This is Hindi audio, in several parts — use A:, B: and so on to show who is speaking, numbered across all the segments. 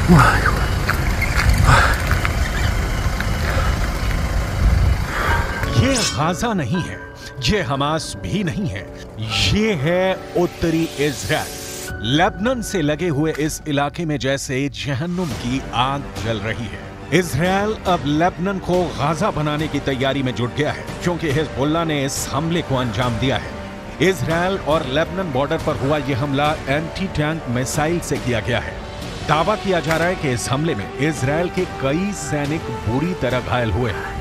A: ये गाजा नहीं है, ये हमास भी नहीं है, ये है उत्तरी इजराइल। लेबनान से लगे हुए इस इलाके में जैसे जहन्नुम की आग जल रही है। इजराइल अब लेबनान को गाजा बनाने की तैयारी में जुट गया है, क्योंकि हिजबुल्लाह ने इस हमले को अंजाम दिया है। इजराइल और लेबनान बॉर्डर पर हुआ यह हमला एंटी टैंक मिसाइल से किया गया है। दावा किया जा रहा है कि इस हमले में इजराइल के कई सैनिक बुरी तरह घायल हुए हैं।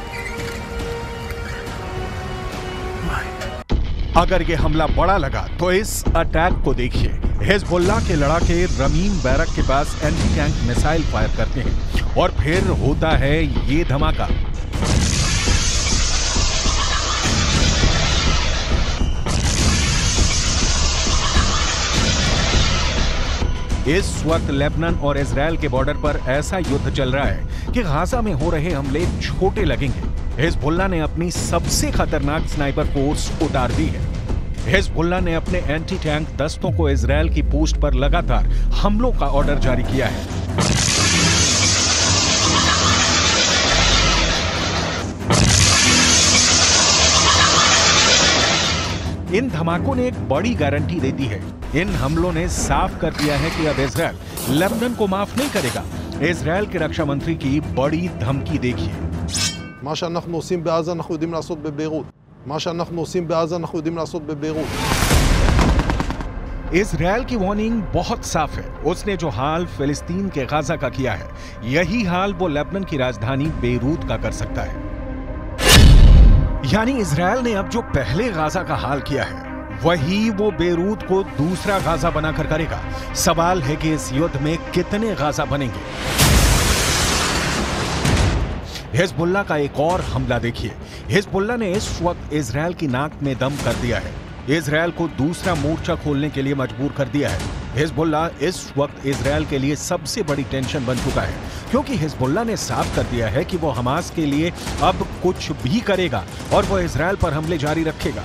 A: अगर यह हमला बड़ा लगा तो इस अटैक को देखिए। हिजबुल्लाह के लड़ाके रमीम बैरक के पास एंटी टैंक मिसाइल फायर करते हैं और फिर होता है ये धमाका। इस वक्त लेबनान और इजराइल के बॉर्डर पर ऐसा युद्ध चल रहा है कि गाजा में हो रहे हमले छोटे लगेंगे। हिजबुल्लाह ने अपनी सबसे खतरनाक स्नाइपर फोर्स उतार दी है। हिजबुल्लाह ने अपने एंटी टैंक दस्तों को इजराइल की पोस्ट पर लगातार हमलों का ऑर्डर जारी किया है। इन धमाकों ने एक बड़ी गारंटी दे दी है। इन हमलों ने साफ कर दिया है कि अब इजराइल लेबनान को माफ नहीं करेगा। इजराइल के रक्षा मंत्री की बड़ी धमकी देखिए।
B: מה שאנחנו עושים בעזה אנחנו יודעים לעשות בביירות. מה שאנחנו עושים בעזה אנחנו יודעים לעשות בביירות.
A: इजराइल की वार्निंग बहुत साफ है। उसने जो हाल फिलिस्तीन के गाजा का किया है, यही हाल वो लेबनान की राजधानी बेरूत का कर सकता है। यानी इजराइल ने अब जो पहले गाजा का हाल किया है, वही वो बेरूत को दूसरा गाजा बनाकर करेगा। सवाल है कि इस युद्ध में कितने गाजा बनेंगे। हिजबुल्लाह का एक और हमला देखिए। हिजबुल्लाह ने इस वक्त इजराइल की नाक में दम कर दिया है। इजराइल को दूसरा मोर्चा खोलने के लिए मजबूर कर दिया है। हिजबुल्लाह इस वक्त इजराइल के लिए सबसे बड़ी टेंशन बन चुका है, क्योंकि हिजबुल्लाह ने साफ कर दिया है कि वो हमास के लिए अब कुछ भी करेगा और वो इजराइल पर हमले जारी रखेगा।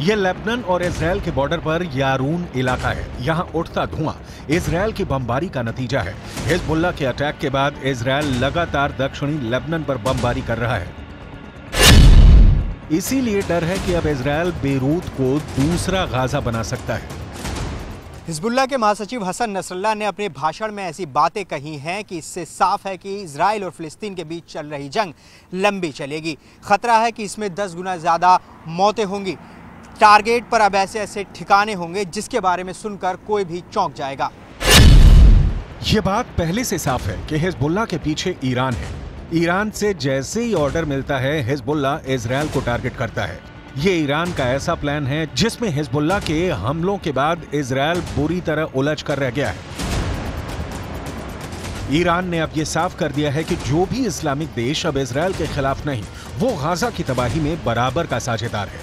A: ये लेबनान और इजराइल के बॉर्डर पर यारून इलाका है। यहाँ उठता धुआं इजराइल की बमबारी का नतीजा है। हिजबुल्लाह के अटैक के बाद इजराइल लगातार दक्षिणी लेबनान पर बमबारी कर रहा है। इसीलिए डर है कि अब इजराइल बेरूत को दूसरा गाजा बना सकता है।
C: हिजबुल्लाह के महासचिव हसन नसरल्लाह ने अपने भाषण में ऐसी बातें कही हैं कि इससे साफ है कि इजराइल और फिलिस्तीन के बीच चल रही जंग लंबी चलेगी। खतरा है कि इसमें 10 गुना ज्यादा मौतें होंगी। टारगेट पर अब ऐसे ऐसे ठिकाने होंगे जिसके बारे में सुनकर कोई भी चौंक जाएगा।
A: ये बात पहले से साफ है कि हिजबुल्लाह के पीछे ईरान है। ईरान से जैसे ही ऑर्डर मिलता है, हिजबुल्लाह इजराइल को टारगेट करता है। ये ईरान का ऐसा प्लान है जिसमें हिजबुल्लाह के हमलों के बाद इजराइल बुरी तरह उलझ कर रह गया है। ईरान ने अब ये साफ कर दिया है कि जो भी इस्लामिक देश अब इजराइल के खिलाफ नहीं, वो गाजा की तबाही में बराबर का साझेदार है।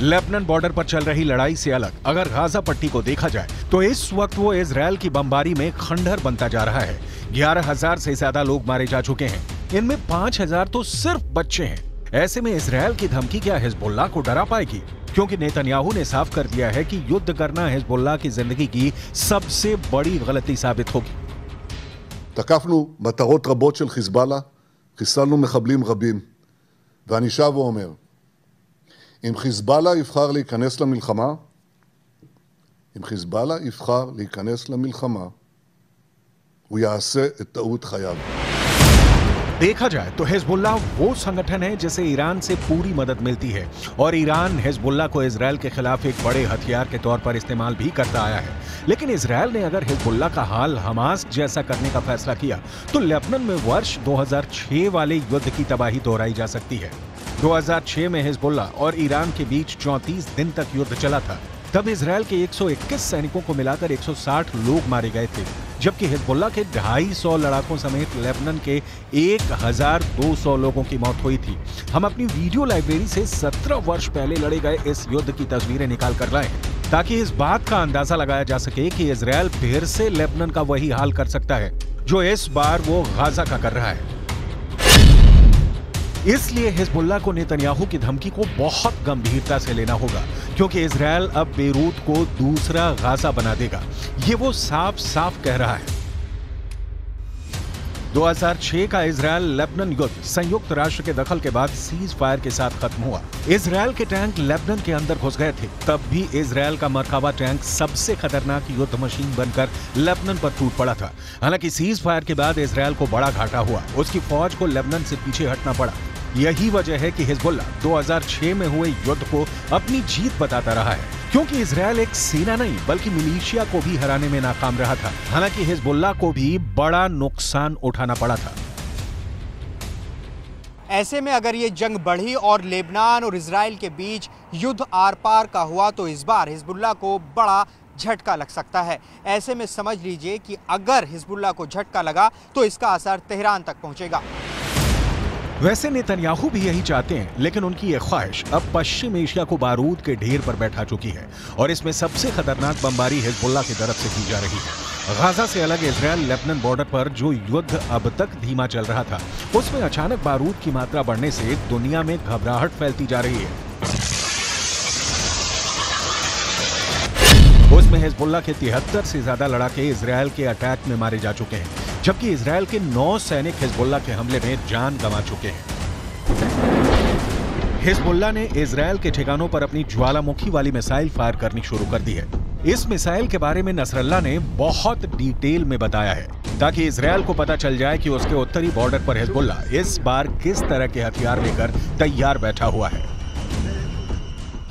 A: लेबनान बॉर्डर पर चल रही लड़ाई से अलग अगर गाजा पट्टी को देखा जाए तो इस वक्त वो इजराइल की बमबारी में खंडहर बनता जा रहा है। 11,000 से ज्यादा लोग मारे जा चुके हैं। इनमें 5,000 तो सिर्फ बच्चे हैं। ऐसे में इजराइल की धमकी क्या हिजबुल्लाह को डरा पाएगी? क्योंकि नेतन्याहू ने साफ कर दिया है कि युद्ध करना हिजबुल्लाह की जिंदगी की सबसे बड़ी गलती साबित होगी।
D: תקפנו מטרות רבות של חיזבאללה, חיסלנו מחבלים רבים, ואני שב ואומר, אם חיזבאללה יבחר להיכנס למלחמה, הוא יעשה את טעות חייו.
A: देखा जाए तो हिजबुल्लाह वो संगठन है जिसे ईरान से पूरी मदद मिलती है और ईरान हिजबुल्लाह को इजराइल के खिलाफ एक बड़े हथियार के तौर पर इस्तेमाल भी करता आया है। लेकिन इजरायल ने अगर हिजबुल्लाह का हाल हमास जैसा करने का फैसला किया तो लेबनान में वर्ष 2006 वाले युद्ध की तबाही दोहराई जा सकती है। 2006 में हिजबुल्लाह और ईरान के बीच 34 दिन तक युद्ध चला था। तब इजरायल के 121 सैनिकों को मिलाकर 160 लोग मारे गए थे, जबकि हिजबुल्लाह के 250 लड़ाकों समेत लेबनान के 1200 लोगों की मौत हुई थी। हम अपनी वीडियो लाइब्रेरी से 17 वर्ष पहले लड़े गए इस युद्ध की तस्वीरें निकाल कर लाए ताकि इस बात का अंदाजा लगाया जा सके कि इजरायल फिर से लेबनान का वही हाल कर सकता है जो इस बार वो गाजा का कर रहा है। इसलिए हिजबुल्लाह को नेतन्याहू की धमकी को बहुत गंभीरता से लेना होगा, क्योंकि इजरायल अब बेरूत को दूसरा गाजा बना देगा। ये वो साफ साफ कह रहा है। 2006 का इजरायल लेबनान युद्ध संयुक्त राष्ट्र के दखल के बाद सीज फायर के साथ खत्म हुआ। इजरायल के टैंक लेबनान के अंदर घुस गए थे। तब भी इजरायल का मरकाबा टैंक सबसे खतरनाक युद्ध मशीन बनकर लेबनान पर टूट पड़ा था। हालांकि सीज फायर के बाद इजरायल को बड़ा घाटा हुआ, उसकी फौज को लेबनान से पीछे हटना पड़ा। यही वजह है कि हिजबुल्लाह 2006 में हुए युद्ध को अपनी जीत बताता रहा है, क्योंकि इजरायल एक सेना नहीं बल्कि मिलिशिया को भी हराने में नाकाम रहा था। हालांकि हिजबुल्लाह को भी बड़ा नुकसान उठाना पड़ा था।
C: ऐसे में अगर ये जंग बढ़ी और लेबनान और इजराइल के बीच युद्ध आर पार का हुआ तो इस बार हिजबुल्लाह को बड़ा झटका लग सकता है। ऐसे में समझ लीजिए कि अगर हिजबुल्लाह को झटका लगा तो इसका असर तेहरान तक पहुंचेगा।
A: वैसे नेतन्याहू भी यही चाहते हैं, लेकिन उनकी यह ख्वाहिश अब पश्चिम एशिया को बारूद के ढेर पर बैठा चुकी है और इसमें सबसे खतरनाक बमबारी हिजबुल्लाह की तरफ से की जा रही है। गाजा से अलग इजरायल लेबनान बॉर्डर पर जो युद्ध अब तक धीमा चल रहा था, उसमें अचानक बारूद की मात्रा बढ़ने से दुनिया में घबराहट फैलती जा रही है। उसमें हिजबुल्लाह के 73 से ज्यादा लड़ाके इजरायल के अटैक में मारे जा चुके हैं, जबकि इजरायल के 9 सैनिक हिजबुल्लाह के हमले में जान गंवा चुके हैं। हिजबुल्लाह ने इजरायल के ठिकानों पर अपनी ज्वालामुखी वाली मिसाइल फायर करनी शुरू कर दी है। इस मिसाइल के बारे में नसरल्लाह ने बहुत डिटेल में बताया है, ताकि इजरायल को पता चल जाए कि उसके उत्तरी बॉर्डर पर हिजबुल्लाह इस बार किस तरह के हथियार लेकर तैयार बैठा हुआ है।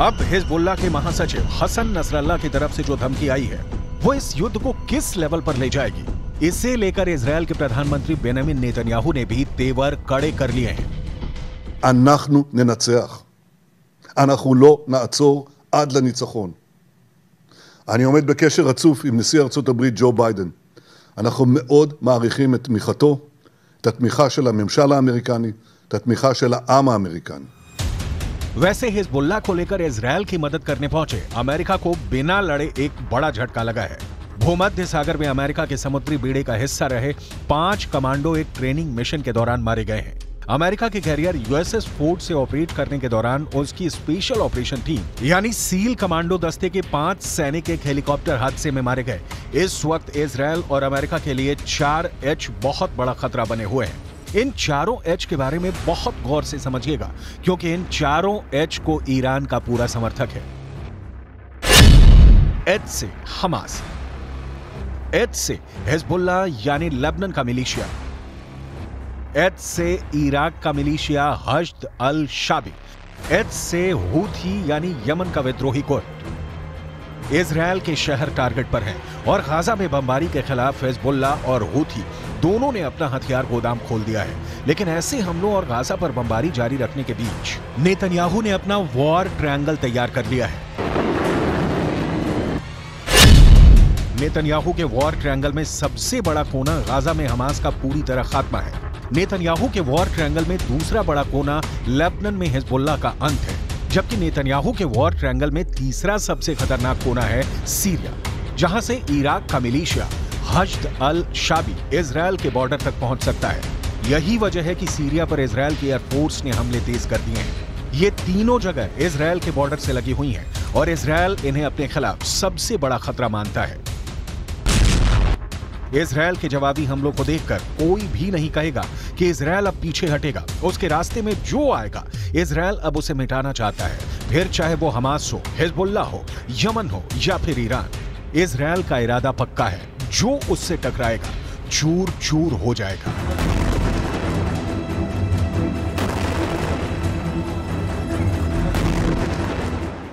A: अब हिजबुल्लाह के महासचिव हसन नसरल्लाह की तरफ से जो धमकी आई है वो इस युद्ध को किस लेवल पर ले जाएगी, इसे लेकर इजरायल के प्रधानमंत्री बेंजामिन नेतन्याहू ने भी तेवर कड़े कर लिए हैं।
D: אנחנו ננצח. אנחנו לא נעצור עד לניצחון. אני עומד בקשר רצוף עם נשיא ארצות הברית ג'ו ביידן. אנחנו מאוד מעריכים את תמיכתו, את התמיכה של הממשל האמריקני, את התמיכה של העם האמריקני.
A: वैसे हिजबुल्लाह को लेकर इजरायल की मदद करने पहुंचे अमेरिका को बिना लड़े एक बड़ा झटका लगा है। भूमध्य सागर में अमेरिका के समुद्री बेड़े का हिस्सा रहे 5 कमांडो एक ट्रेनिंग मिशन के दौरान मारे गए हैं। अमेरिका के कैरियर यूएसएस फोर्ड से ऑपरेट करने के दौरान उसकी स्पेशल ऑपरेशन टीम यानी सील कमांडो दस्ते के 5 सैनिक एक हेलीकॉप्टर हादसे में मारे गए। इस वक्त इजरायल और अमेरिका के लिए 4 एच बहुत बड़ा खतरा बने हुए हैं। इन चारों एच के बारे में बहुत गौर से समझिएगा, क्योंकि इन चारों एच को ईरान का पूरा समर्थक है। एच से हमास, एच से हिजबुल्लाह यानी लेबनान का मिलिशिया, एच से इराक का मिलिशिया हश्द अल शाबी, एच से हूथी यानी यमन का विद्रोही गुट। इजरायल के शहर टारगेट पर हैं और गाजा में बमबारी के खिलाफ हिजबुल्लाह और हूथी दोनों ने अपना हथियार गोदाम खोल दिया है। लेकिन ऐसे हमलों और गाजा पर बमबारी जारी रखने के बीच नेतन्याहू ने अपना वॉर ट्रायंगल तैयार कर लिया है। नेतन्याहू के वॉर ट्रायंगल में सबसे बड़ा कोना गाजा में हमास का पूरी तरह खात्मा है। नेतन्याहू के वॉर ट्रायंगल में दूसरा बड़ा कोना लेबनान में हिजबुल्लाह का अंत है, जबकि नेतन्याहू के वॉर ट्रायंगल में तीसरा सबसे खतरनाक कोना है सीरिया, जहां से इराक का मिलिशिया हश्द अल शाबी इजरायल के बॉर्डर तक पहुंच सकता है। यही वजह है कि सीरिया पर इजरायल की एयरफोर्स ने हमले तेज कर दिए हैं। ये तीनों जगह इजरायल के बॉर्डर से लगी हुई हैं और इजरायल इन्हें अपने खिलाफ सबसे बड़ा खतरा मानता है। इजरायल के जवाबी हमलों को देखकर कोई भी नहीं कहेगा कि इजरायल अब पीछे हटेगा। उसके रास्ते में जो आएगा इजरायल अब उसे मिटाना चाहता है, फिर चाहे वो हमास हो, हिजबुल्ला हो, यमन हो या फिर ईरान। इजरायल का इरादा पक्का है, जो उससे टकराएगा चूर चूर हो जाएगा।